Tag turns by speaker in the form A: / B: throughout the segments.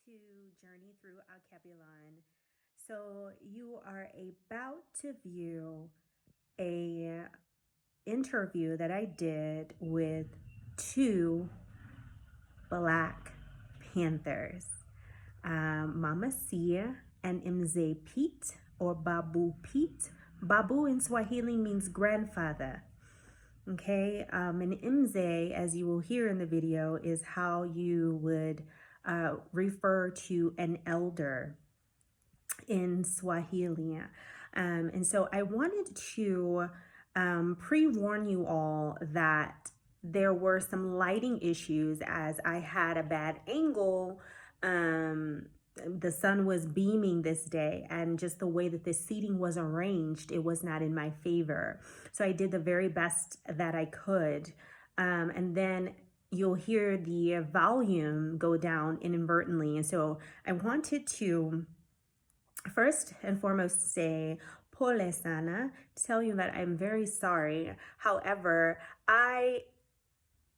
A: to Journey Through Alkebulan. So you are about to view a interview that I did with two Black Panthers, Mama Sia and Mzee Pete, or Babu Pete. Babu in Swahili means grandfather. Okay, and Mzee, as you will hear in the video, is how you would refer to an elder in Swahili. And so I wanted to pre-warn you all that there were some lighting issues as I had a bad angle. The sun was beaming this day, and just the way that the seating was arranged, it was not in my favor. So I did the very best that I could. And then you'll hear the volume go down inadvertently. And so I wanted to first and foremost say pole sana, tell you that I'm very sorry. However, I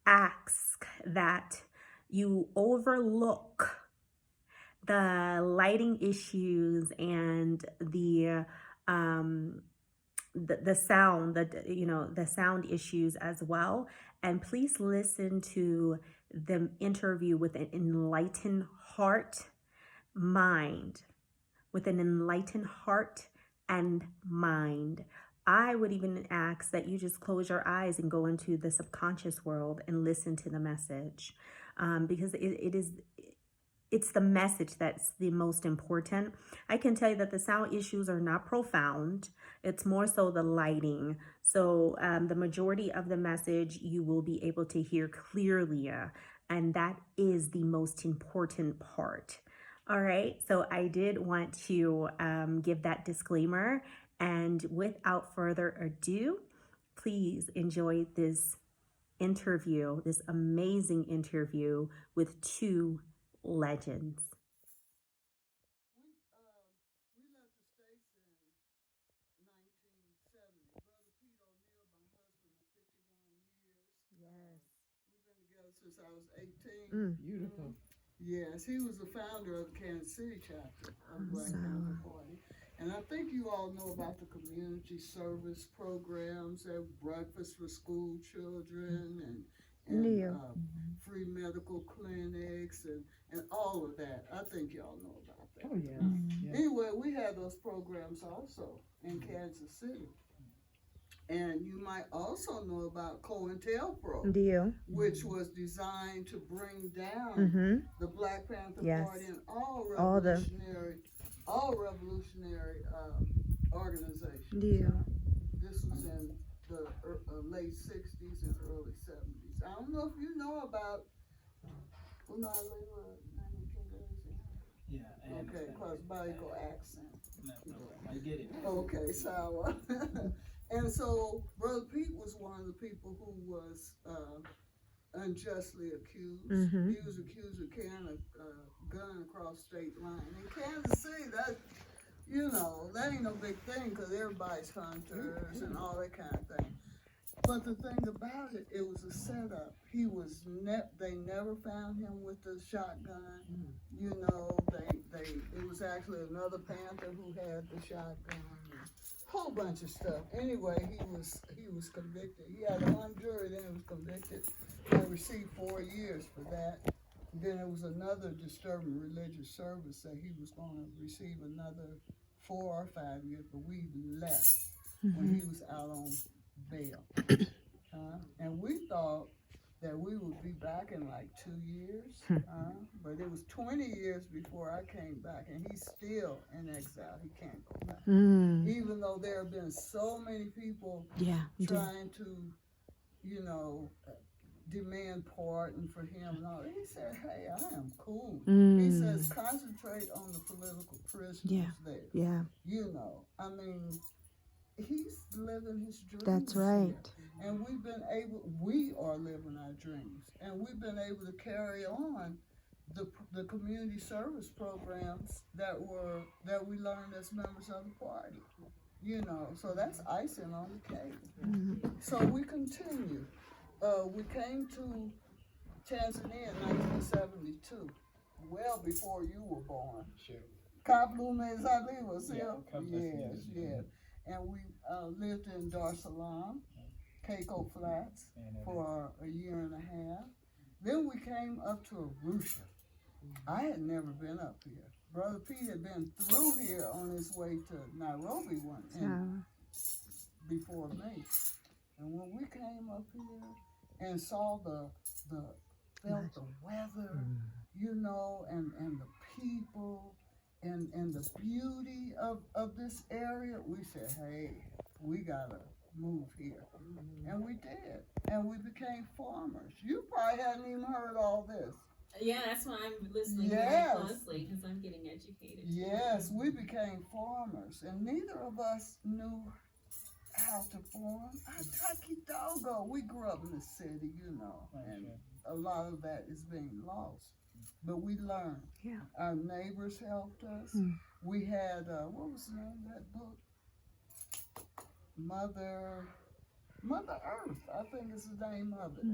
A: ask that you overlook the lighting issues and the sound, the sound issues as well. And please listen to the interview with an enlightened heart, mind, with an enlightened heart and mind. I would even ask that you just close your eyes and go into the subconscious world and listen to the message, because it's the message that's the most important. I can tell you that the sound issues are not profound. It's more so the lighting. So the majority of the message you will be able to hear clearly, and that is the most important part. All right, so I did want to give that disclaimer, and without further ado, please enjoy this interview, this amazing interview with two legends.
B: We left the States in 1970. Brother Pete O'Neill, my husband of 51 years.
A: Yes.
B: We've been together since I was 18.
C: Beautiful.
B: Yes, he was the founder of the Kansas City chapter of the Black Panther Party. And I think you all know about the community service programs, breakfast for school children, and free medical clinics, and all of that. I think y'all know about that.
C: Oh, yeah.
B: Anyway, we had those programs also in Kansas City. And you might also know about COINTELPRO, which was designed to bring down the Black Panther Party and all revolutionary organizations. This was in the late 60s and early 70s. I don't know if you know about
C: Yeah.
B: Okay, because bilingual accent.
C: No, I get it.
B: Okay, so and so Brother Pete was one of the people who was unjustly accused. He was accused of carrying a gun across state line. In Kansas City, that ain't no big thing because everybody's hunters and all that kind of thing. But the thing about it, it was a setup. He was they never found him with the shotgun. It was actually another Panther who had the shotgun. Whole bunch of stuff. Anyway, he was convicted. He had a hung jury, then he was convicted and received 4 years for that. Then there was another disturbing religious service that he was going to receive another 4 or 5 years, but we left when he was out on bail. And we thought that we would be back in like 2 years, but it was 20 years before I came back, and he's still in exile. He can't go back. Even though there have been so many people trying to, demand pardon for him and all. He said, hey, I am cool. He says, concentrate on the political prisoners there.
A: Yeah.
B: He's living his dreams.
A: That's right.
B: Here. And we are living our dreams. And we've been able to carry on the community service programs that we learned as members of the party. So that's icing on the cake. So we continue. We came to Tanzania in 1972. well before you were born.
C: Sure.
B: Kablu Mezaliwa, see?
C: Yeah, couple of
B: Yes,
C: seasons.
B: yes. And we lived in Dar es Salaam, Keiko Flats, for a year and a half. Then we came up to Arusha. I had never been up here. Brother Pete had been through here on his way to Nairobi before me. And when we came up here and saw felt the weather, you know, and the people and the beauty of this area, we said, hey, we gotta move here. And we did. And we became farmers. You probably hadn't even heard all this.
D: Yeah, that's why I'm listening
B: Yes.
D: very closely, because I'm getting educated.
B: Yes, we became farmers, and neither of us knew how to farm. Dogo, we grew up in the city, you know, and a lot of that is being lost. But we learned.
A: Yeah.
B: Our neighbors helped us. We had, what was the name of that book? Mother Earth, I think is the name of it.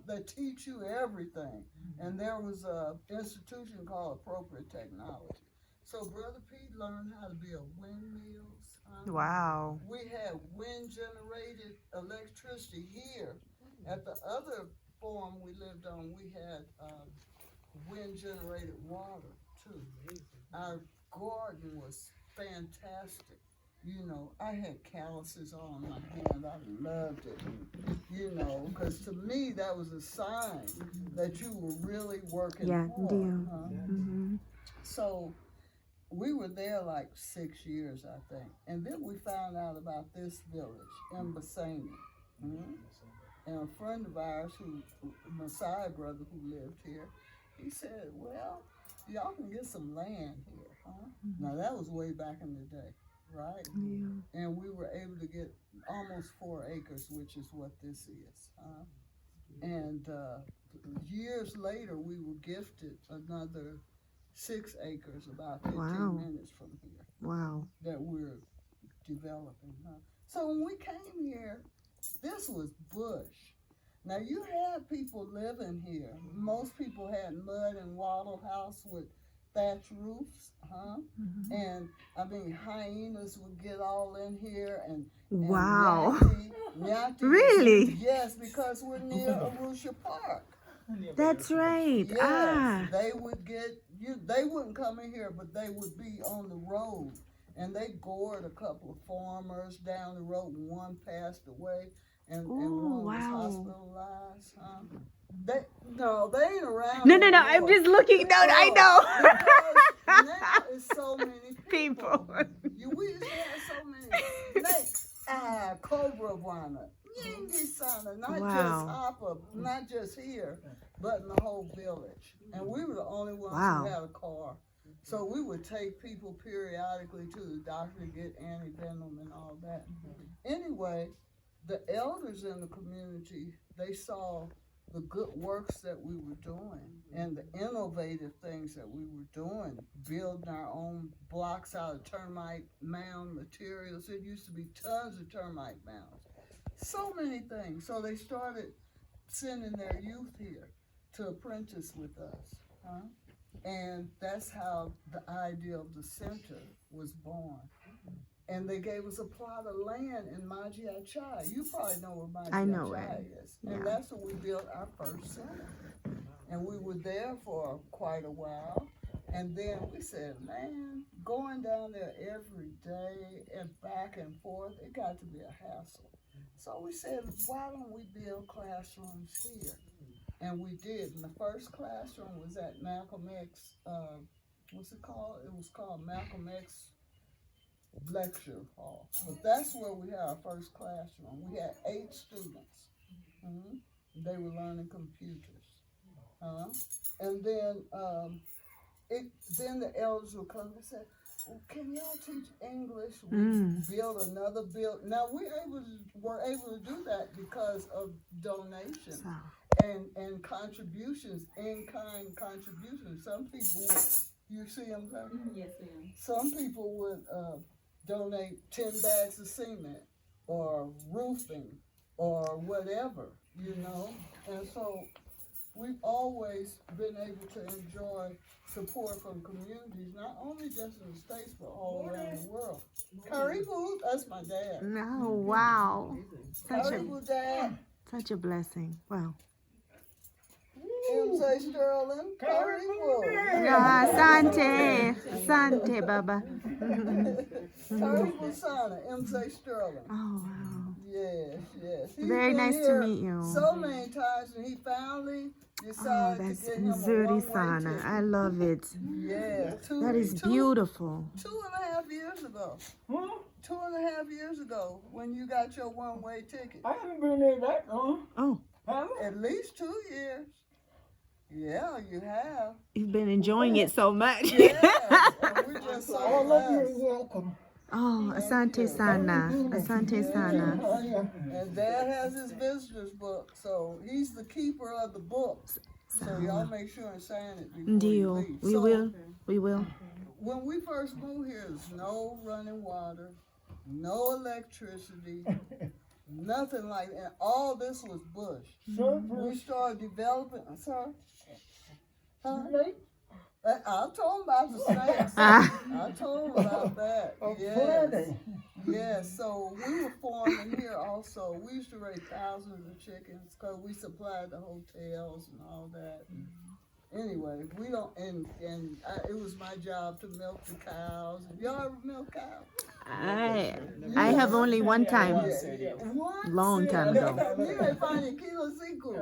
B: They teach you everything. And there was an institution called Appropriate Technology. So Brother Pete learned how to build windmills.
A: Wow.
B: We had wind-generated electricity here. At the other farm we lived on, we had wind-generated water too. Our garden was fantastic. You know, I had calluses on my hand. I loved it. You know, because to me that was a sign that you were really working hard. So we were there like 6 years, I think. And then we found out about this village in Bassani. And a friend of ours, Messiah brother who lived here, he said, well, y'all can get some land here, huh? Now that was way back in the day, right?
A: Yeah.
B: And we were able to get almost 4 acres, which is what this is, huh? And years later, we were gifted another 6 acres, about 15 minutes from here.
A: Wow.
B: That we're developing, huh? So when we came here, this was bush. Now you had people living here. Most people had mud and wattle house with thatch roofs, huh? And I mean, hyenas would get all in here and
A: wow.
B: Nyati,
A: Really?
B: Yes, because we're near Arusha Park.
A: That's right.
B: Yes, they would get you. They wouldn't come in here, but they would be on the road, and they gored a couple of farmers down the road. And one passed away, and one was hospitalized. Huh? They ain't around.
A: No.
B: anymore.
A: I'm just looking. No, I know.
B: Because now it's so many people. We used to have so many snakes. Cobra Wana. Not just Hopper, not just here, but in the whole village. And we were the only ones who had a car. So we would take people periodically to the doctor to get anti-venom and all that. Anyway, the elders in the community, they saw the good works that we were doing and the innovative things that we were doing, building our own blocks out of termite mound materials. It used to be tons of termite mounds. So many things. So they started sending their youth here to apprentice with us. Huh? And that's how the idea of the center was born. And they gave us a plot of land in Maji Chai. You probably know where Maji Chai is. And that's where we built our first center. And we were there for quite a while. And then we said, man, going down there every day and back and forth, it got to be a hassle. So we said, why don't we build classrooms here? And we did. And the first classroom was at Malcolm X, what's it called? It was called Malcolm X Lecture Hall. But that's where we had our first classroom. We had 8 students. They were learning computers. And then then the elders would come and say, well, can y'all teach English? We build another building. Now were able to do that because of donations and contributions, in-kind contributions. Some people would, you see them coming?
D: Yes, ma'am.
B: Some people would donate 10 bags of cement or roofing or whatever, you know. And so we've always been able to enjoy support from communities, not only just in the States, but all around the world. Karibu, that's my dad.
A: Oh, wow.
B: Karibu, Dad.
A: Such a blessing. Wow.
B: M.J. Sterling. Karibu.
A: Asante. Asante, Baba.
B: Karibu Sana, M.J. Sterling.
A: Oh, wow.
B: Yes, yes. He's
A: Very
B: been
A: nice to
B: here
A: meet you.
B: so many times, and he finally
A: Oh,
B: decided
A: that's
B: to get him a
A: Nzuri
B: one-way
A: Sana.
B: ticket.
A: I love it.
B: Yeah,
A: That is beautiful.
B: 2.5 years ago.
C: Huh?
B: 2.5 years ago, when you got your one-way ticket.
C: I haven't been there that long.
A: Oh,
C: Have I?
B: At least 2 years. Yeah, you have.
A: you've been enjoying it so much.
B: Yes, and we're just so
C: All of you are
B: blessed.
C: welcome.
A: Oh, Asante Sana. Asante Sana.
C: Oh, yeah.
B: And Dad has his visitor's book, so he's the keeper of the books. So y'all make sure and sign it before you
A: Ndio.
B: leave.
A: We
B: So,
A: will. We will.
B: when we first moved here, there's no running water, no electricity, nothing like that. All this was bush. We started developing, sir. Huh? I told him about the snakes. I told him about that. Yes. Yes. So we were farming here also. We used to raise thousands of chickens because we supplied the hotels and all that. Anyway, we don't, it was my job to milk the cows. Y'all ever milk cows?
A: I have only one time.
B: What?
A: Long time ago.
B: You may find a kilo sequel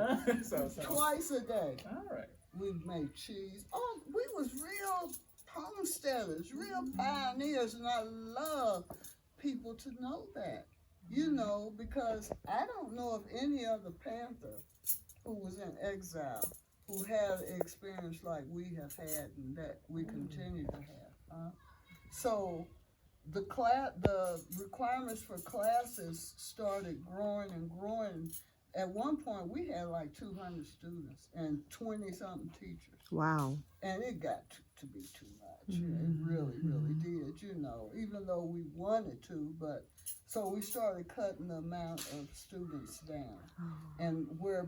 B: twice a day.
C: All right.
B: We made cheese. Oh, we was real homesteaders, real pioneers, and I love people to know that. You know, because I don't know of any other Panther who was in exile who had an experience like we have had and that we continue to have. So the requirements for classes started growing and growing. At one point, we had like 200 students and 20-something teachers.
A: Wow.
B: And it got to be too much. It really, really did, you know, even though we wanted to. But so we started cutting the amount of students down. And where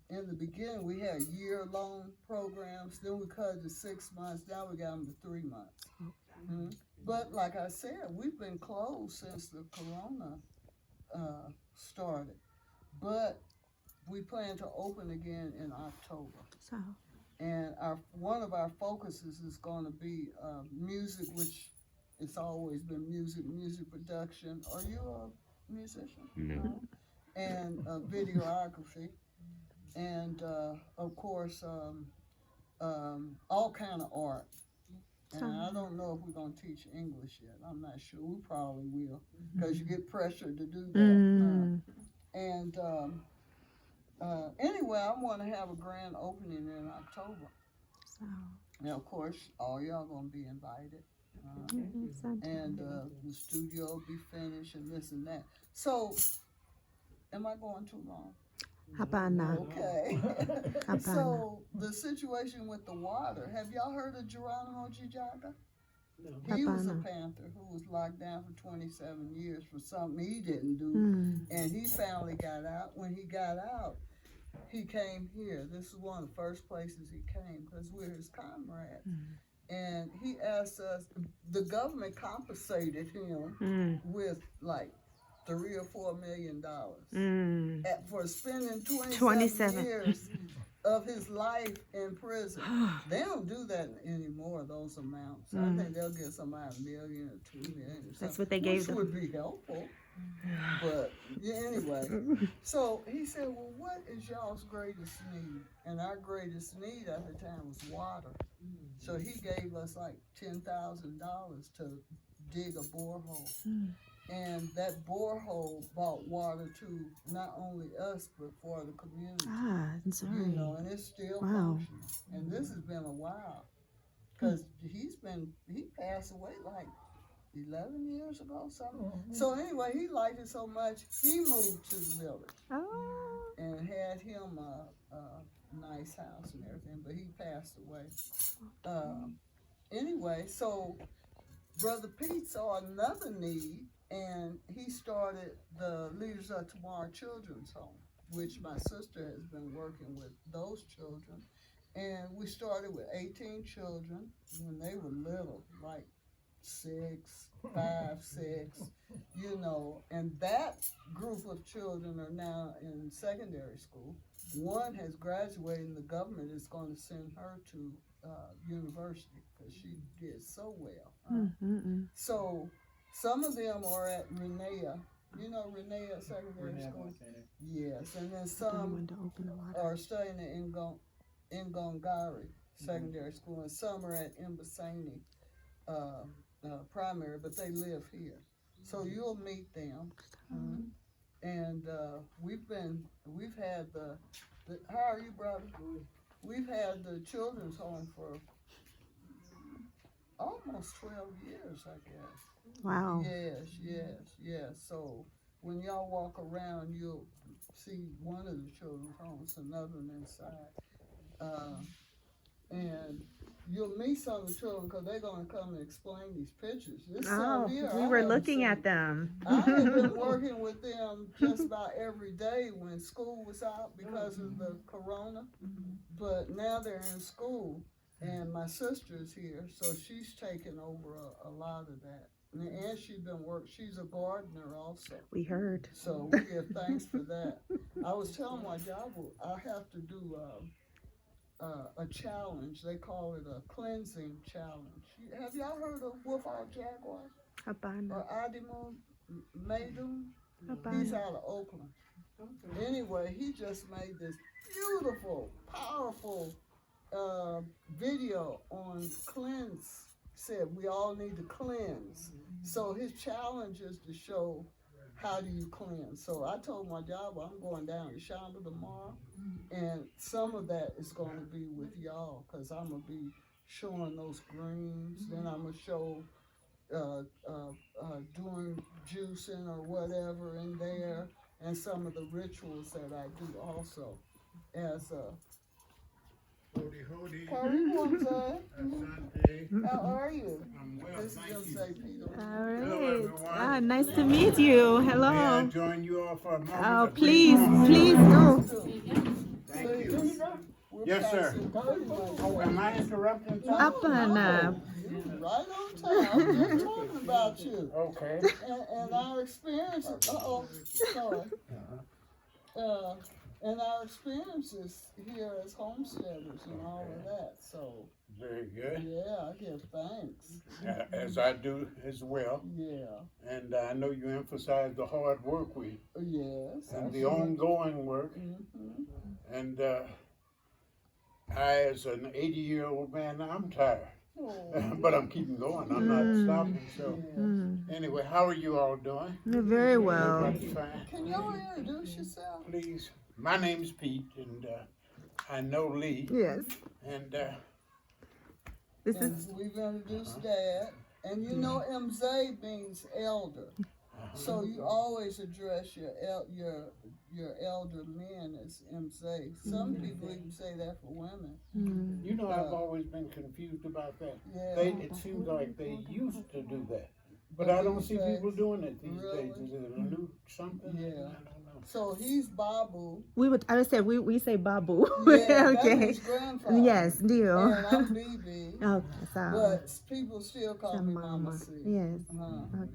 B: in the beginning, we had year-long programs. Then we cut it to 6 months. Now we got them to 3 months. But like I said, we've been closed since the corona started. But we plan to open again in October.
A: So,
B: And one of our focuses is going to be music, which it's always been music production. Are you a musician?
E: No.
B: And videography. And of course, all kind of art. And I don't know if we're going to teach English yet. I'm not sure. We probably will, because you get pressured to do that. And anyway, I want to have a grand opening in October.
A: so.
B: And of course, all y'all gonna be invited. And the studio will be finished and this and that. So, am I going too long?
A: Hapana.
B: Okay.
A: Hapana.
B: So, the situation with the water. Have y'all heard of Geronimo Jijaga? He was a
A: Hapana.
B: Panther who was locked down for 27 years for something he didn't do. And he finally got out. When he got out, he came here. This is one of the first places he came because we're his comrades. And he asked us, the government compensated him with like $3 or $4 million for spending 27 years of his life in prison. They don't do that anymore, those amounts. I think they'll get somebody $1 million or $2 million or
A: That's what they gave them.
B: which would be helpful. But yeah, anyway, so he said, well, what is y'all's greatest need? And our greatest need at the time was water. So he gave us like $10,000 to dig a borehole. And that borehole brought water to not only us, but for the community.
A: Sorry.
B: You know, and it's still functioning. And this has been a while. Because he passed away like 11 years ago, something. So anyway, he liked it so much, he moved to the village. And had him a nice house and everything, but he passed away. Anyway, so Brother Pete saw another need, and he started the Leaders of Tomorrow Children's Home. which my sister has been working with those children. And we started with 18 children when they were little, like 6, 5, 6, you know, and that group of children are now in secondary school. One has graduated, and the government is going to send her to university because she did so well. So some of them are at Renea. You know Renea Secondary School? Yes, and then some are studying at Ngongari Secondary School, and some are at Mbasani Primary, but they live here. So you'll meet them. And we've had the how are you, brother? We've had the children's home for almost 12 years, I guess.
A: Wow.
B: Yes. So when y'all walk around, you'll see one of the children's homes, another one inside. And you'll meet some of the children because they're going to come and explain these pictures. This
A: Oh,
B: here,
A: we
B: I
A: were
B: haven't
A: looking
B: seen.
A: at them.
B: I have been working with them just about every day when school was out because of the corona. But now they're in school, and my sister's here, so she's taken over a lot of that. And she's been she's a gardener also.
A: We heard.
B: So we give thanks for that. I was telling my job, I have to do a challenge. They call it a cleansing challenge. Have y'all heard of Wolfhard Jaguar?
A: Habana.
B: Or Adimu Maydum?
A: Habana.
B: He's out of Oakland. Anyway, he just made this beautiful, powerful video on cleanse. Said we all need to cleanse. So his challenge is to show how do you cleanse. So I told my job I'm going down to Shamba tomorrow, and some of that is going to be with y'all because I'm going to be showing those greens. Then I'm going to show doing juicing or whatever in there, and some of the rituals that I do also as a
E: Howdy.
B: Asante. How are you?
E: I'm well,
B: This is
E: thank you.
B: Jose Peter.
A: All
E: Hello,
A: right.
E: everyone.
A: Ah, nice to meet you.
E: May I
A: Hello.
E: join you all for a moment?
A: Oh,
E: of
A: please
E: brief moment?
A: do.
E: Thank you. Yes, sir. Oh, am I interrupting something?
A: Apana.
B: Right on time. I'm just talking about you.
E: Okay.
B: And our experiences. Sorry. And our experiences here as homesteaders and all of that. So,
E: Very good.
B: yeah, I give thanks.
E: As I do as well.
B: Yeah.
E: And I know you emphasize the hard work
B: Yes.
E: and the ongoing work.
B: Mm-hmm.
E: And I, as an 80-year-old man, I'm tired. But I'm keeping going. I'm not stopping. So, anyway, how are you all doing?
A: Very well.
E: Everybody's fine?
B: Can y'all introduce yourself?
E: Please. My name's Pete, and I know Lee.
A: Yes.
E: And
A: This
B: And
A: is
B: we've introduced Dad. And you know Mzee means elder. So you always address your elder men as Mzee. Some people even say that for women.
E: you know, I've always been confused about that.
B: Yeah.
E: It seems like they used to do that, but I don't see people doing it these
B: Really?
E: days. Is it a new something?
B: Yeah.
E: I don't know.
B: So he's Babu.
A: I would say we say Babu.
B: Yeah, that's
A: Okay.
B: his grandfather.
A: Yes, deal.
B: And I'm BB.
A: Okay, so
B: But people still call
A: so
B: me Mama
A: mama.
B: C.
A: Yes.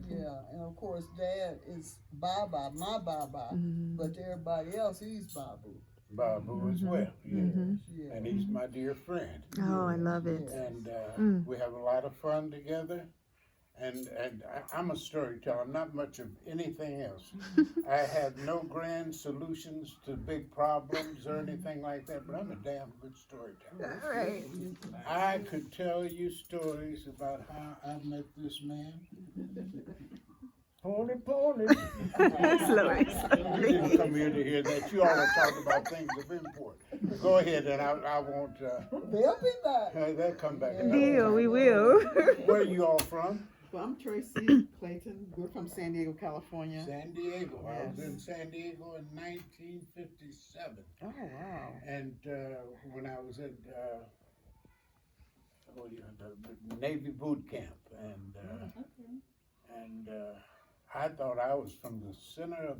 B: Yeah, and of course Dad is Baba, my Baba, but to everybody else he's Babu.
E: Babu as well, yeah.
B: Yeah.
E: And he's my dear friend.
A: Oh, I love it.
E: And we have a lot of fun together. And I'm a storyteller, not much of anything else. I have no grand solutions to big problems or anything like that, but I'm a damn good storyteller.
A: All right.
E: I could tell you stories about how I met this man. Pony.
A: Slowly.
E: You didn't come here to hear that. You all are talking about things of import. Go ahead, and I won't.
B: They'll be back.
E: They'll come back.
A: Deal, we will.
E: Where are you all from?
F: Well, I'm Tracy Clayton. We're from San Diego, California.
E: San Diego. I was in San Diego in 1957.
F: Oh, wow.
E: And when I was at the Navy boot camp, and I thought I was from the center of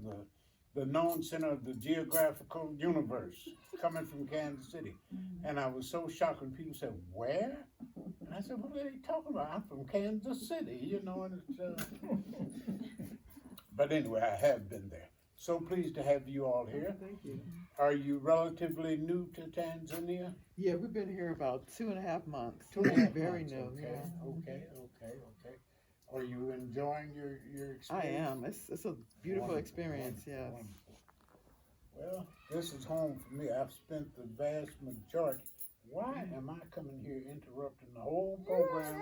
E: the known center of the geographical universe, coming from Kansas City. And I was so shocked when people said, "Where?" And I said, "What are they talking about? I'm from Kansas City, you know." And it's, but anyway, I have been there. So pleased to have you all here.
F: Thank you.
E: Are you relatively new to Tanzania?
F: Yeah, we've been here about 2.5 months.
E: 2.5
F: Very
E: months,
F: new.
E: Okay,
F: Yeah.
E: okay. Are you enjoying your
F: I
E: experience?
F: am. It's a beautiful
E: Wonderful,
F: experience.
E: wonderful,
F: Yes.
E: wonderful. Well, this is home for me. I've spent the vast majority. Why am I coming here interrupting the whole program?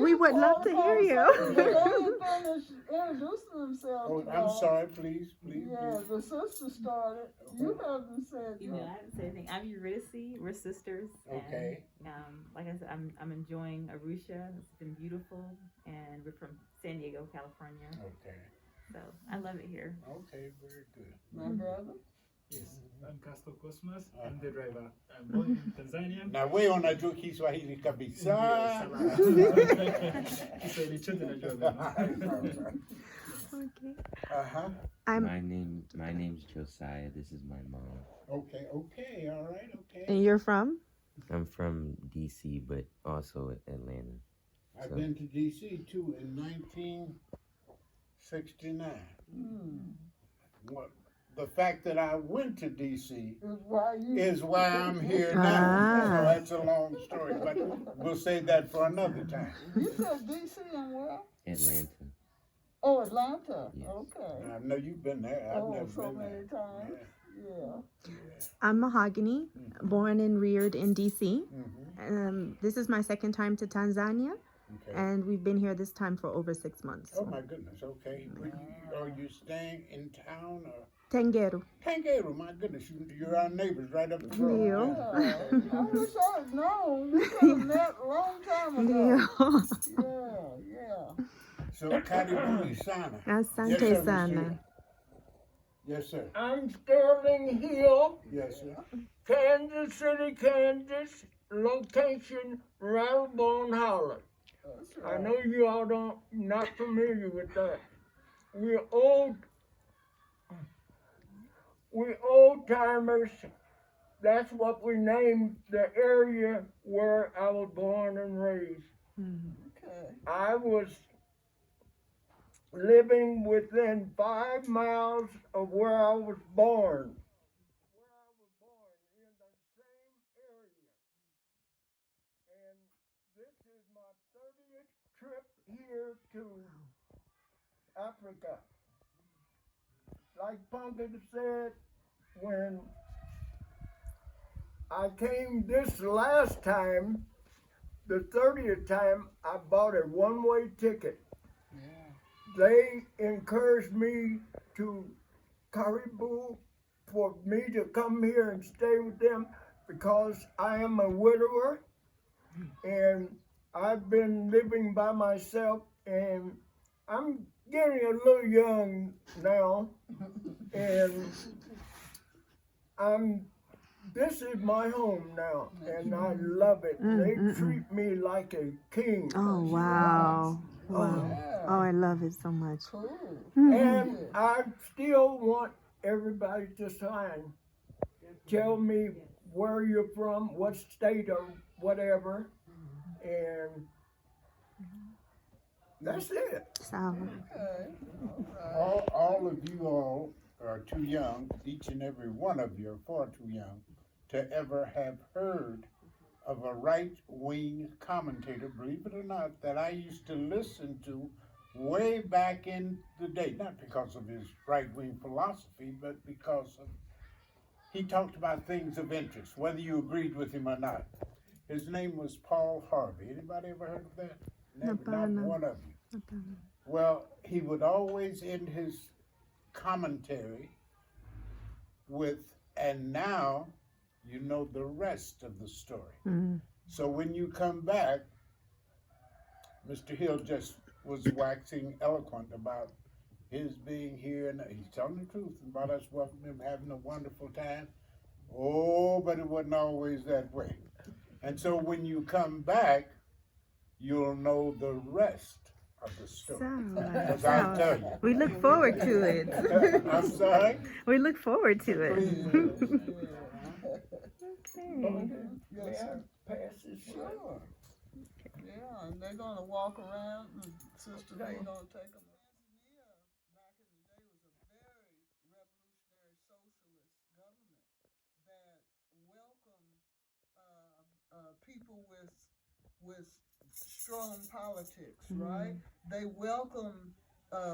A: We would love to hear you.
B: They ain't finished introducing themselves.
E: Oh,
B: to
E: I'm
B: y'all.
E: sorry, please.
B: Yeah, the sister started. You haven't said
D: You know, I haven't said anything. I'm Eurydice. We're sisters. and,
E: Okay.
D: like I said, I'm enjoying Arusha. It's been beautiful, and we're from San Diego, California.
E: Okay,
D: So I love it here.
E: okay, very good.
B: My brother.
G: Yes, I'm Castro Cosmos. I'm the driver. I'm born in Tanzania.
E: Na wewe unajua Kiswahili kabisa.
G: Kiswahili chote najua vyema.
A: Okay.
E: Uh-huh.
H: My name's Josiah. This is my mom.
E: Okay, all right, okay.
A: And you're from?
H: I'm from DC, but also Atlanta.
E: I've
H: So-
E: been to DC too in 1969. What, the fact that I went to DC is why I'm here now. So that's a long story, but we'll save that for another time.
B: You said DC and where?
H: Atlanta.
B: Oh, Atlanta.
H: Yes.
B: Okay.
E: I know you've been there. I've
B: Oh,
E: never
B: so
E: been
B: many
E: there.
B: times. Yeah.
A: I'm Mahogany, born and reared in DC.
E: Mm-hmm.
A: This is my second time to Tanzania,
E: Okay.
A: and we've been here this time for over 6 months.
E: Oh my goodness. Okay. Are you staying in town or?
A: Tengeru.
E: Tangeru, my goodness, you're our neighbors right up the road.
A: Ndio.
B: I wish I had known. We could have met a long time ago.
A: Ndio.
B: Yeah.
E: So, karibuni sana.
A: Asante
E: Yes, sir,
A: sana.
E: Mr. Yes, sir.
C: I'm Sterling Hill,
E: Yes, sir.
C: Kansas City, Kansas, location Rattlebone Hollow.
B: That's
C: I
B: right.
C: know you all not familiar with that. We're old timers. That's what we named the area where I was born and raised.
B: Okay.
C: I was living within 5 miles of where I was born. Where I was born in the same area. And this is my 30th trip here to Africa. Like Panther said, when I came this last time, the 30th time, I bought a one-way ticket. They encouraged me to Caribou for me to come here and stay with them because I am a widower and I've been living by myself and I'm getting a little young now and this is my home now and I love it. They treat me like a king.
A: Oh, wow. Wow.
B: Yeah.
A: Oh, I love it so much.
B: Cool.
C: And I still want everybody to sign. Tell me where you're from, what state or whatever, and that's it.
A: So,
B: Okay.
E: All of you all are too young, each and every one of you are far too young to ever have heard of a right-wing commentator, believe it or not, that I used to listen to way back in the day, not because of his right-wing philosophy, but because of, he talked about things of interest, whether you agreed with him or not. His name was Paul Harvey. Anybody ever heard of that? Never, not
A: no.
E: one of you. Well, he would always end his commentary with, and now you know the rest of the story. So when you come back, Mr. Hill just was waxing eloquent about his being here, and he's telling the truth about us welcoming him, having a wonderful time. Oh, but it wasn't always that way. And so when you come back, you'll know the rest of the story.
A: So,
E: 'Cause I'll tell you.
A: we look forward to it.
E: I'm sorry?
A: We look forward to it.
C: Okay.
B: Yes,
C: May I
B: sir.
C: pass this?
B: Sure. Yeah, and they're gonna walk around, and Sister Lee gonna take them. Tanzania, back in the day, was a very revolutionary socialist government that welcomed people with strong politics, right? They welcomed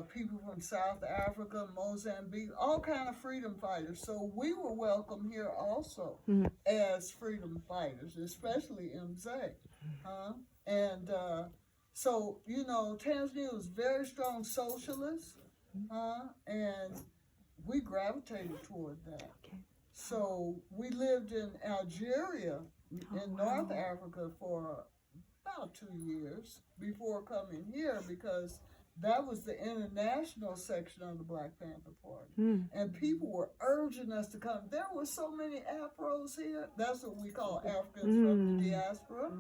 B: people from South Africa, Mozambique, all kind of freedom fighters. So we were welcome here also as freedom fighters, especially MZ. And so, you know, Tanzania was very strong socialist, and we gravitated toward that. So we lived in Algeria in North Africa for about 2 years before coming here, because that was the international section of the Black Panther Party. And people were urging us to come. There were so many Afros here. That's what we call Africans from the diaspora.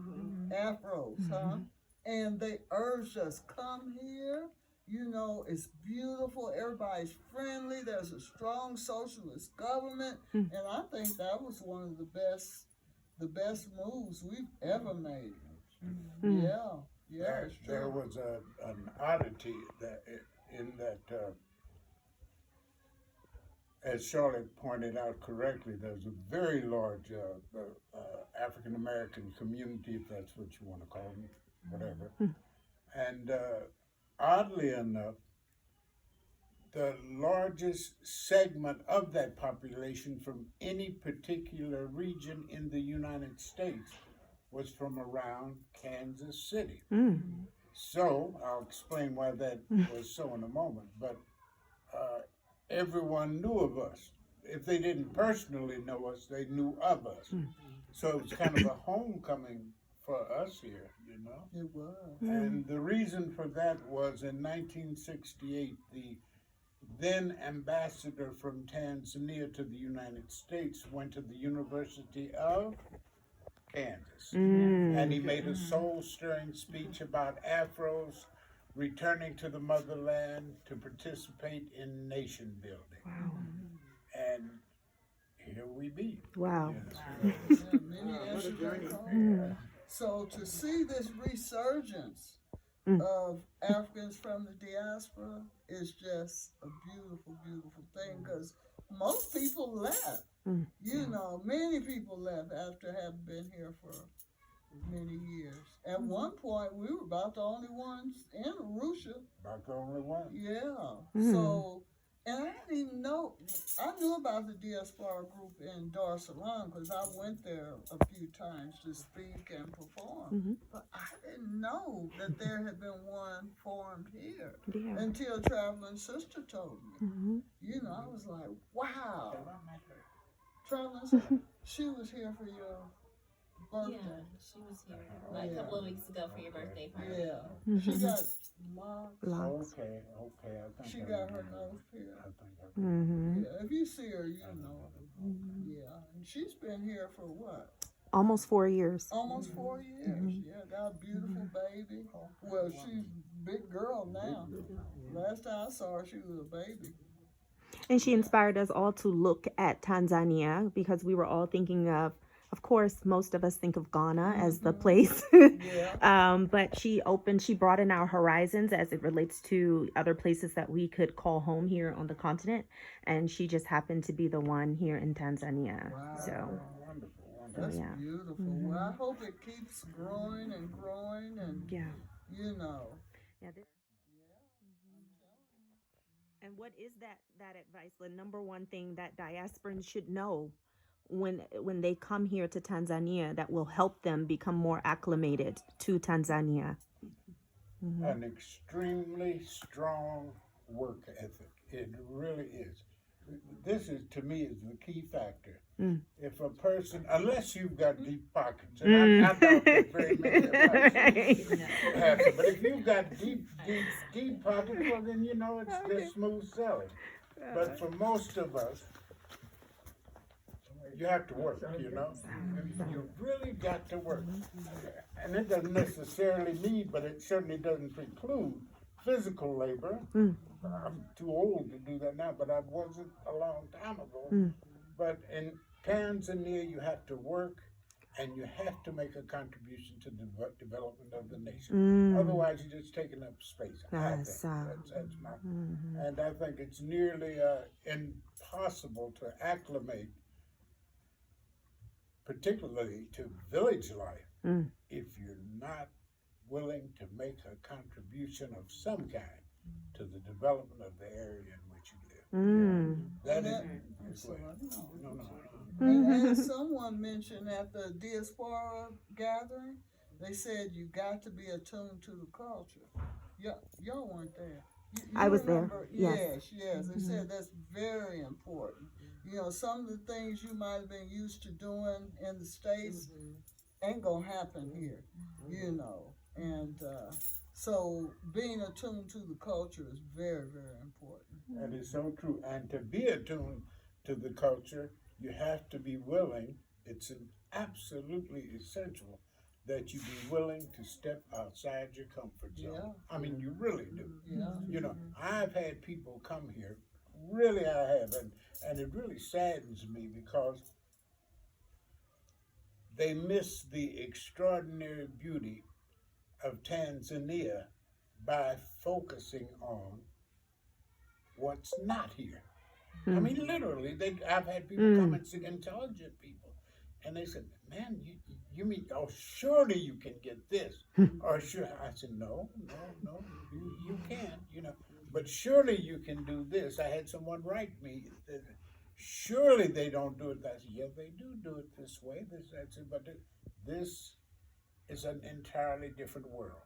B: Afros, And they urged us, come here. You know, it's beautiful. Everybody's friendly. There's a strong socialist government. And I think that was one of the best moves we've ever made. Yeah. Yeah, it's true.
E: There was an oddity that in that, as Charlotte pointed out correctly, there's a very large African American community, if that's what you want to call them, whatever. And oddly enough, the largest segment of that population from any particular region in the United States was from around Kansas City. So I'll explain why that was so in a moment, but everyone knew of us. If they didn't personally know us, they knew of us. So it was kind of a homecoming for us here, you know?
B: It was.
E: And the reason for that was in 1968, the then ambassador from Tanzania to the United States went to the University of Kansas. And he made a soul-stirring speech about Afros returning to the motherland to participate in nation building. And here we be.
A: Wow.
B: Yeah, many issues. So to see this resurgence of Africans from the diaspora is just a beautiful, beautiful thing, because most people left. You know, many people left after having been here for many years. At one point, we were about the only ones in Arusha.
E: About the only one.
B: Yeah. So, and I didn't even know, I knew about the diaspora group in Dar es Salaam because I went there a few times to speak and perform. But I didn't know that there had been one formed here until Traveling Sister told me. You know, I was like, wow. Traveling Sister, she was here for your birthday.
I: Yeah, she was here like a couple of weeks ago for your birthday party.
B: Yeah. She got locks.
E: Okay, I think
B: She
E: I
B: got her
E: remember.
B: nose
E: I
B: pierced.
E: think I remember.
B: Yeah, if you see her, you know her. Yeah, and she's been here for what?
A: Almost 4 years.
B: Almost 4 years. Yeah, got a beautiful baby. Well, she's a big girl now. Last time I saw her, she was a baby.
A: And she inspired us all to look at Tanzania, because we were all thinking of course, most of us think of Ghana as the place. But she brought in our horizons as it relates to other places that we could call home here on the continent. And she just happened to be the one here in Tanzania.
B: Wow.
A: So,
B: That's
A: yeah.
B: beautiful. Well, I hope it keeps growing and growing, and you know.
A: Yeah. And what is that advice? The number one thing that diasporans should know when they come here to Tanzania that will help them become more acclimated to Tanzania?
E: An extremely strong work ethic. It really is. This is, to me, is the key factor. If a person, unless you've got deep pockets, and I doubt that very many of us have them, but if you've got deep pockets, well then you know it's just smooth sailing. But for most of us, you have to work, you know? You really got to work. And it doesn't necessarily mean, but it certainly doesn't preclude physical labor.
A: Mm.
E: I'm too old to do that now, but I wasn't a long time ago.
A: Mm.
E: But in Tanzania, you have to work and you have to make a contribution to the development of the nation.
A: Mm.
E: Otherwise, you're just taking up space. I think
A: That's
E: that's my,
A: mhm.
E: and I think it's nearly impossible to acclimate, particularly to village life,
A: Mm.
E: if you're not willing to make a contribution of some kind to the development of the area in which you live.
A: Mm.
E: That
B: I'm
E: is
B: sorry,
E: no.
B: And as someone mentioned at the diaspora gathering, they said you got to be attuned to the culture. Y'all weren't there. You
A: I was there,
B: remember?
A: yes.
B: Yes. They said that's very important. You know, some of the things you might have been used to doing in the States ain't gonna happen here, you know. And so being attuned to the culture is very, very important.
E: That is so true. And to be attuned to the culture, you have to be willing. It's absolutely essential that you be willing to step outside your comfort zone.
B: Yeah.
E: I mean, you really do.
B: Yeah.
E: You know, I've had people come here, really I have, and it really saddens me because they miss the extraordinary beauty of Tanzania by focusing on what's not here. I mean, literally, I've had people come and see intelligent people, and they said, "Man, you mean? Oh, surely you can get this, or sure?" I said, "No, you can't. You know, but surely you can do this." I had someone write me, "Surely they don't do it." I said, "Yeah, they do it this way. That's it. But this is an entirely different world,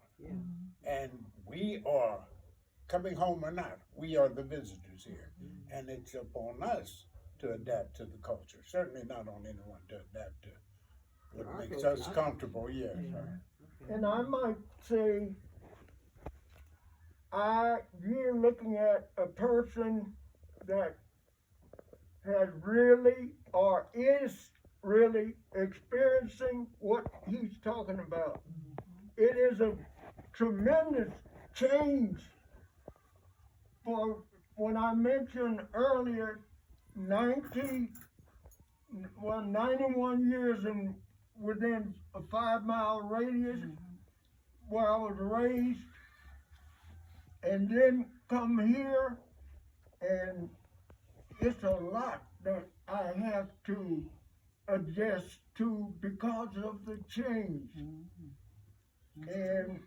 E: and we are." Coming home or not, we are the visitors here, and it's upon us to adapt to the culture. Certainly not on anyone to adapt to what makes us comfortable. Yes.
C: And I might say, you're looking at a person that has really or is really experiencing what he's talking about. It is a tremendous change. For when I mentioned earlier, 91 years within a 5-mile radius where I was raised, and then come here, and it's a lot that I have to adjust to because of the change. And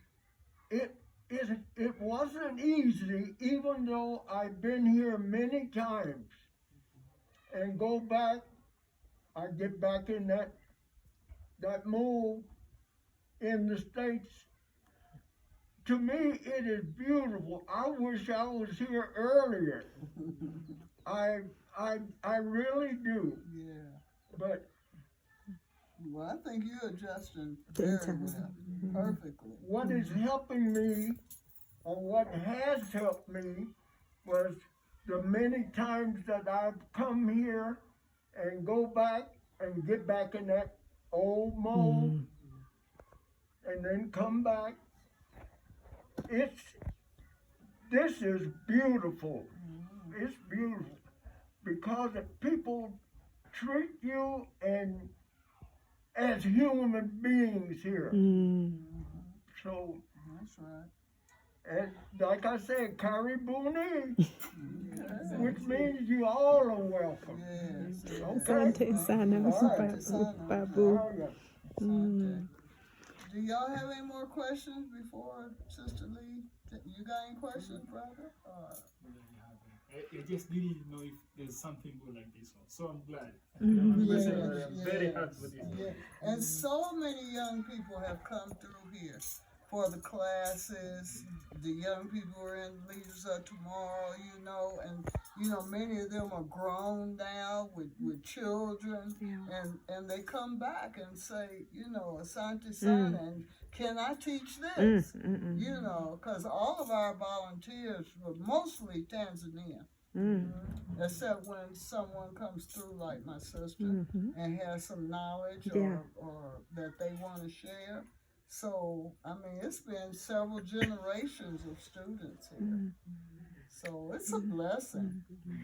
C: it wasn't easy, even though I've been here many times. And go back, I get back in that mold in the States. To me, it is beautiful. I wish I was here earlier. I really do.
B: Yeah.
C: But
B: Well, I think you're adjusting very well, perfectly.
C: what is helping me, or what has helped me, was the many times that I've come here and go back and get back in that old mold, and then come back. This is beautiful. It's beautiful because people treat you and as human beings here. So,
B: That's right.
C: and like I said, karibuni, which means you all are welcome.
B: Yes.
A: Asante sana,
C: All right.
A: babu.
C: Oh, yeah.
B: Do y'all have any more questions before Sister Lee? You got any questions, brother?
G: I just didn't know if there's something good like this one, so I'm glad.
B: Yes,
G: I'm very happy with this.
B: yeah. And so many young people have come through here for the classes. The young people are in Leaders of Tomorrow, you know, and many of them are grown now with children, and they come back and say, Asante Sana, and can I teach this? You know, because all of our volunteers were mostly Tanzania. Except when someone comes through like my sister and has some knowledge or that they want to share. So, I mean, it's been several generations of students here. So it's a blessing.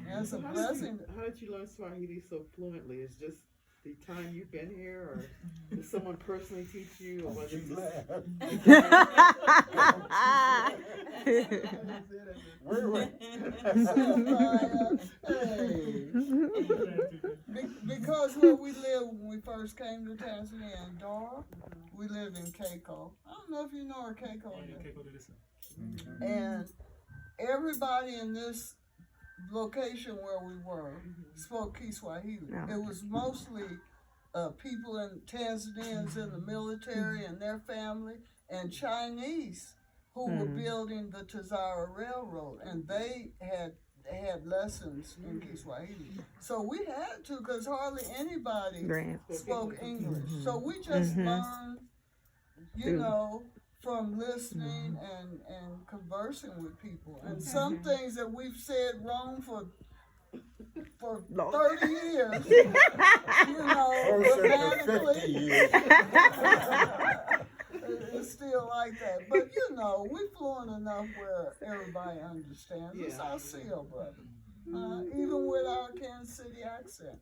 B: And it's a blessing.
F: How did you learn Swahili so fluently? Is just the time you've been here, or did someone personally teach you, or was it
E: She
F: just...
B: Because where we lived when we first came to Tanzania in Dar, we lived in Keiko. I don't know if you know where Keiko is. And everybody in this location where we were spoke Kiswahili. It was mostly people in Tanzanians in the military and their family, and Chinese who were building the Tazara Railroad, and they had lessons in Kiswahili. So we had to, because hardly anybody spoke English. So we just learned, you know, from listening and conversing with people. And some things that we've said wrong for 30 years, you know, grammatically, it's still like that. But, you know, we're fluent enough where everybody understands. It's our seal, brother. Even with our Kansas City accent.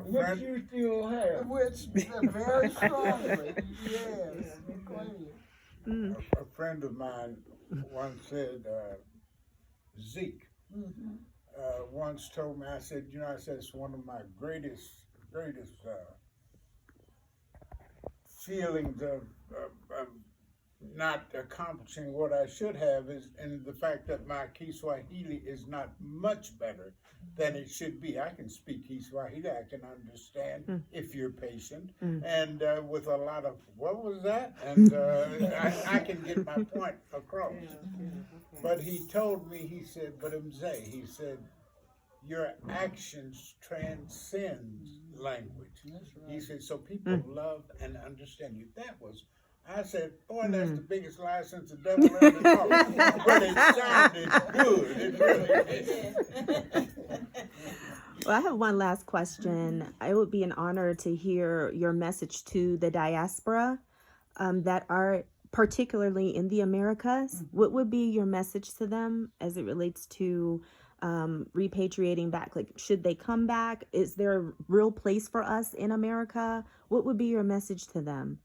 C: Which you still have.
B: Which, very strongly, yes.
E: A friend of mine once said, Zeke, once told me, I said, you know, I said, it's one of my greatest feelings of not accomplishing what I should have is in the fact that my Kiswahili is not much better than it should be. I can speak Kiswahili, I can understand if you're patient, and with a lot of, what was that? And I can get my point across. But he told me, he said, but Mzee, he said, your actions transcend language. He said, so people love and understand you. That was, I said, boy, that's the biggest lie since the devil ever talked. But it sounded good. It really did.
A: Well, I have one last question. It would be an honor to hear your message to the diaspora that are particularly in the Americas. What would be your message to them as it relates to repatriating back? Like, should they come back? Is there a real place for us in America? What would be your message to them?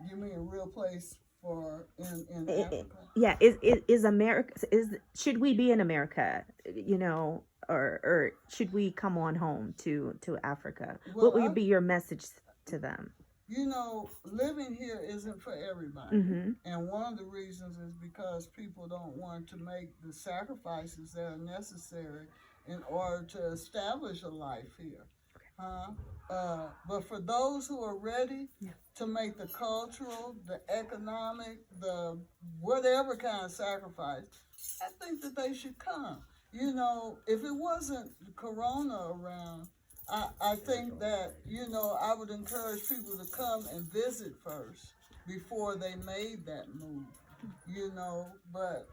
B: You mean a real place for in Africa?
A: Yeah, is America, should we be in America, you know, or should we come on home to Africa?
B: Well,
A: what would be your message to them?
B: You know, living here isn't for everybody. And one of the reasons is because people don't want to make the sacrifices that are necessary in order to establish a life here. But for those who are ready to make the cultural, the economic, the whatever kind of sacrifice, I think that they should come. You know, if it wasn't Corona around, I think that, you know, I would encourage people to come and visit first before they made that move, you know. But,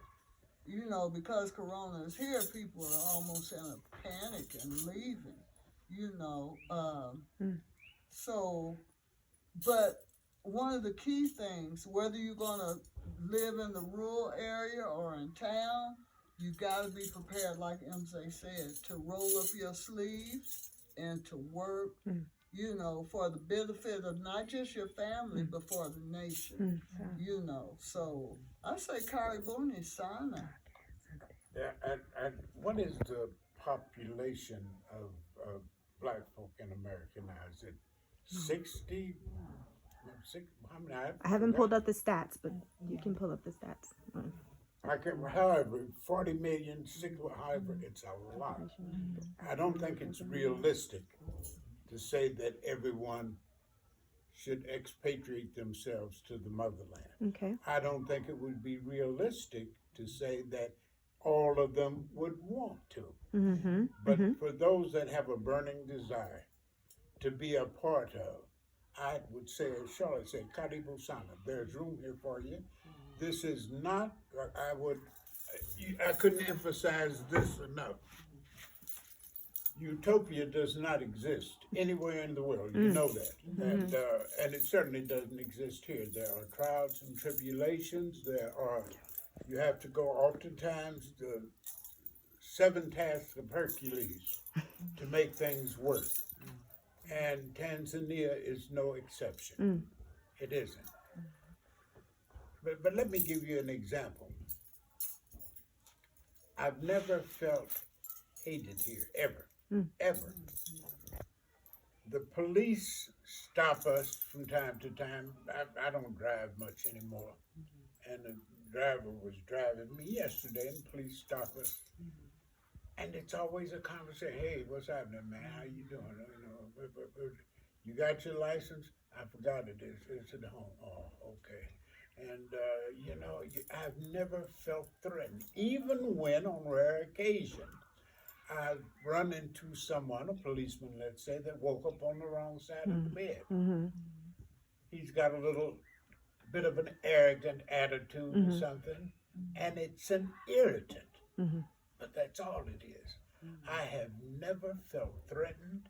B: you know, because Corona is here, people are almost in a panic and leaving, you know. So, but one of the key things, whether you're going to live in the rural area or in town, you got to be prepared, like MJ said, to roll up your sleeves and to work, you know, for the benefit of not just your family, but for the nation, you know. So I say Karibuni Sana.
E: Yeah, and what is the population of black folk in America now? Is it 60? How many?
A: I haven't pulled up the stats, but you can pull up the stats.
E: However, 40 million, 60, however, it's a lot. I don't think it's realistic to say that everyone should expatriate themselves to the motherland.
A: Okay.
E: I don't think it would be realistic to say that all of them would want to. But for those that have a burning desire to be a part of, I would say, as Charlotte said, Karibu Sana, there's room here for you. This is not, I couldn't emphasize this enough. Utopia does not exist anywhere in the world. You know that, and it certainly doesn't exist here. There are trials and tribulations. You have to go oftentimes the 7 tasks of Hercules to make things work, and Tanzania is no exception. It isn't. But let me give you an example. I've never felt hated here, ever. The police stop us from time to time. I don't drive much anymore. And the driver was driving me yesterday, and the police stop us. And it's always a conversation. Hey, what's happening, man? How you doing? You got your license? I forgot it. It's at home. Oh, okay. And, I've never felt threatened, even when on rare occasion I've run into someone, a policeman, let's say, that woke up on the wrong side of the bed. He's got a little bit of an arrogant attitude or something, and it's an irritant. But that's all it is. I have never felt threatened.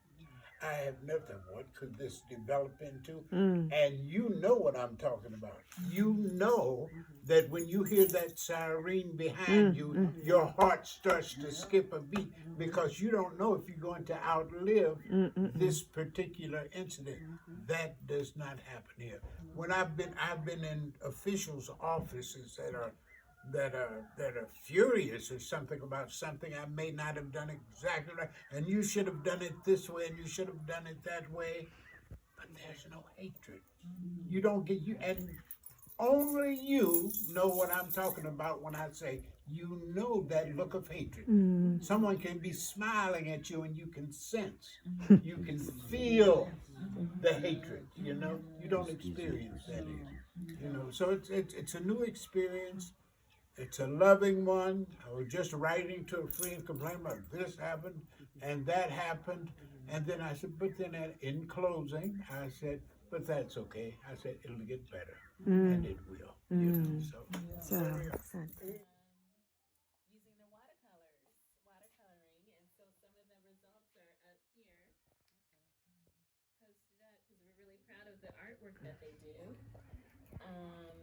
E: I have never thought, what could this develop into? And you know what I'm talking about. You know that when you hear that siren behind you, your heart starts to skip a beat because you don't know if you're going to outlive this particular incident. That does not happen here. When I've been in officials' offices that are furious or something about something I may not have done exactly right, and you should have done it this way, and you should have done it that way. But there's no hatred. You don't get you, and only you know what I'm talking about when I say you know that look of hatred. Someone can be smiling at you, and you can sense, you can feel the hatred. You don't experience that here. So it's a new experience. It's a loving one. I was just writing to a friend complaining about this happened and that happened. And then I said, but then in closing, I said, but that's okay. I said, it'll get better. And it will.
I: Using the watercoloring, and so some of the results are up here, posted up, because we're really proud of the artwork that they do.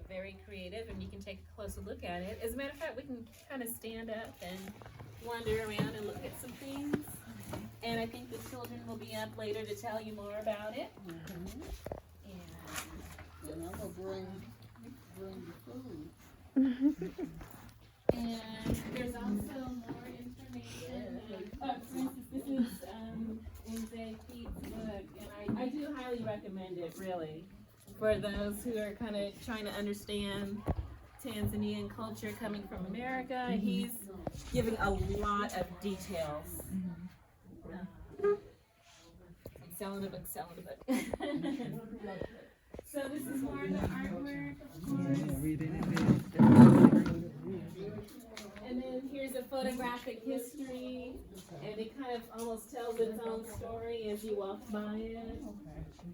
I: Very creative, and you can take a closer look at it. As a matter of fact, we can kind of stand up and wander around and look at some things. And I think the children will be up later to tell you more about it.
B: And I'm gonna bring the food.
I: And there's also more information. For instance, this is a Pete's book, and I do highly recommend it, really, for those who are kind of trying to understand Tanzanian culture coming from America. He's giving a lot of details. I'm selling the book. So this is more of the artwork, of course. And then here's a photographic history, and it kind of almost tells its own story as you walk by it,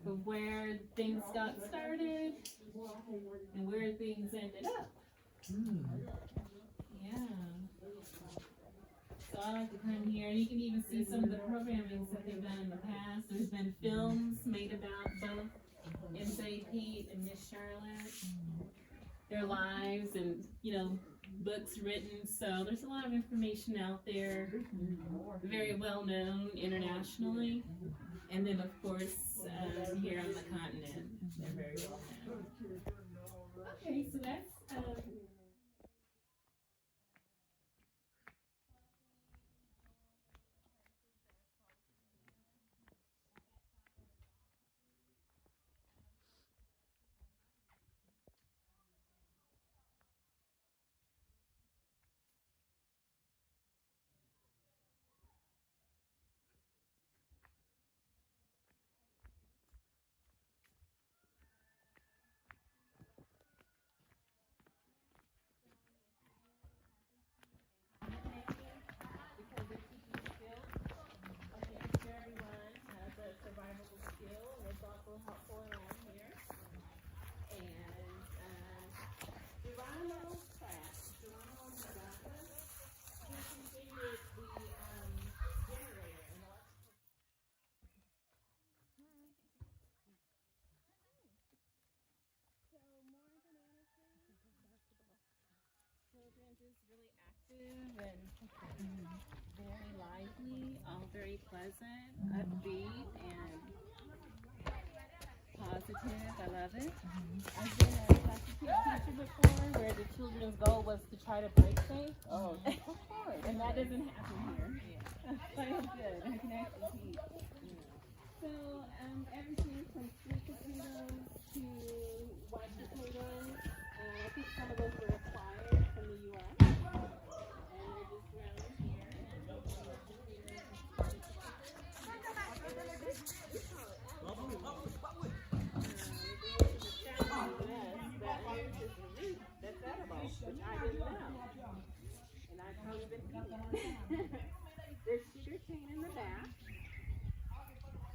I: of where things got started and where things ended up. Yeah. So I like to come here, and you can even see some of the programmings that they've done in the past. There's been films made about both M.J. Pete and Miss Charlotte, their lives, and books written. So there's a lot of information out there, very well known internationally, and then of course here on the continent, they're very well known. Okay, so that's and very lively, all very pleasant, upbeat, and positive. I love it. I've been a substitute teacher before where the children's goal was to try to break faith. Oh, and that doesn't happen here. So it's good. I can actually teach. So everything from sweet potatoes to white potatoes. I think some of those were acquired from the U.S. And they're just grown here. That's edible, which I didn't know. And I've probably been eating it. There's sugar cane in the back.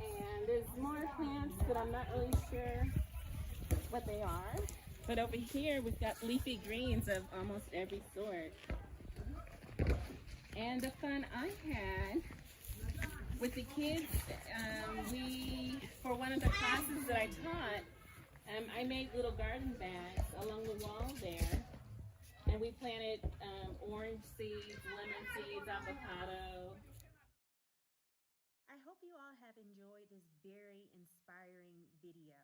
I: And there's more plants, but I'm not really sure what they are. But over here, we've got leafy greens of almost every sort. And the fun I had with the kids, for one of the classes that I taught, I made little garden bags along the wall there. And we planted orange seeds, lemon seeds, avocado.
A: I hope you all have enjoyed this very inspiring video,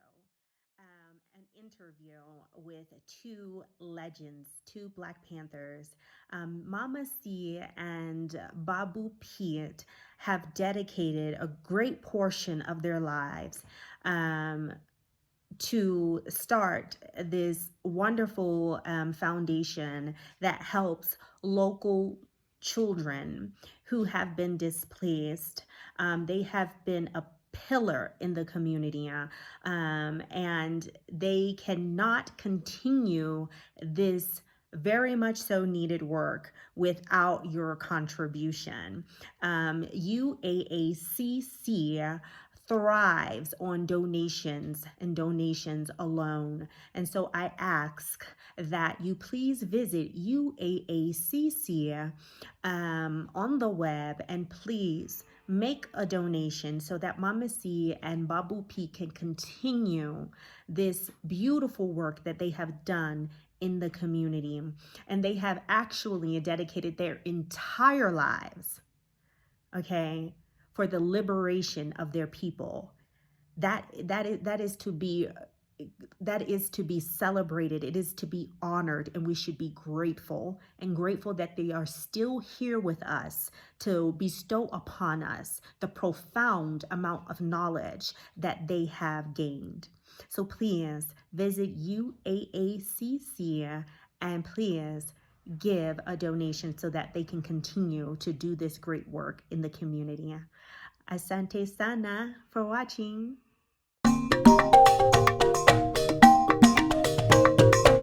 A: an interview with two legends, two Black Panthers. Mama C and Babu Pete have dedicated a great portion of their lives to start this wonderful foundation that helps local children who have been displaced. They have been a pillar in the community, and they cannot continue this very much so needed work without your contribution. UAACC thrives on donations and donations alone. And so I ask that you please visit UAACC on the web and please make a donation so that Mama C and Babu P can continue this beautiful work that they have done in the community. And they have actually dedicated their entire lives, okay, for the liberation of their people. That is to be celebrated. It is to be honored, and we should be grateful that they are still here with us to bestow upon us the profound amount of knowledge that they have gained. So please visit UAACC and please give a donation so that they can continue to do this great work in the community. Asante sana for watching.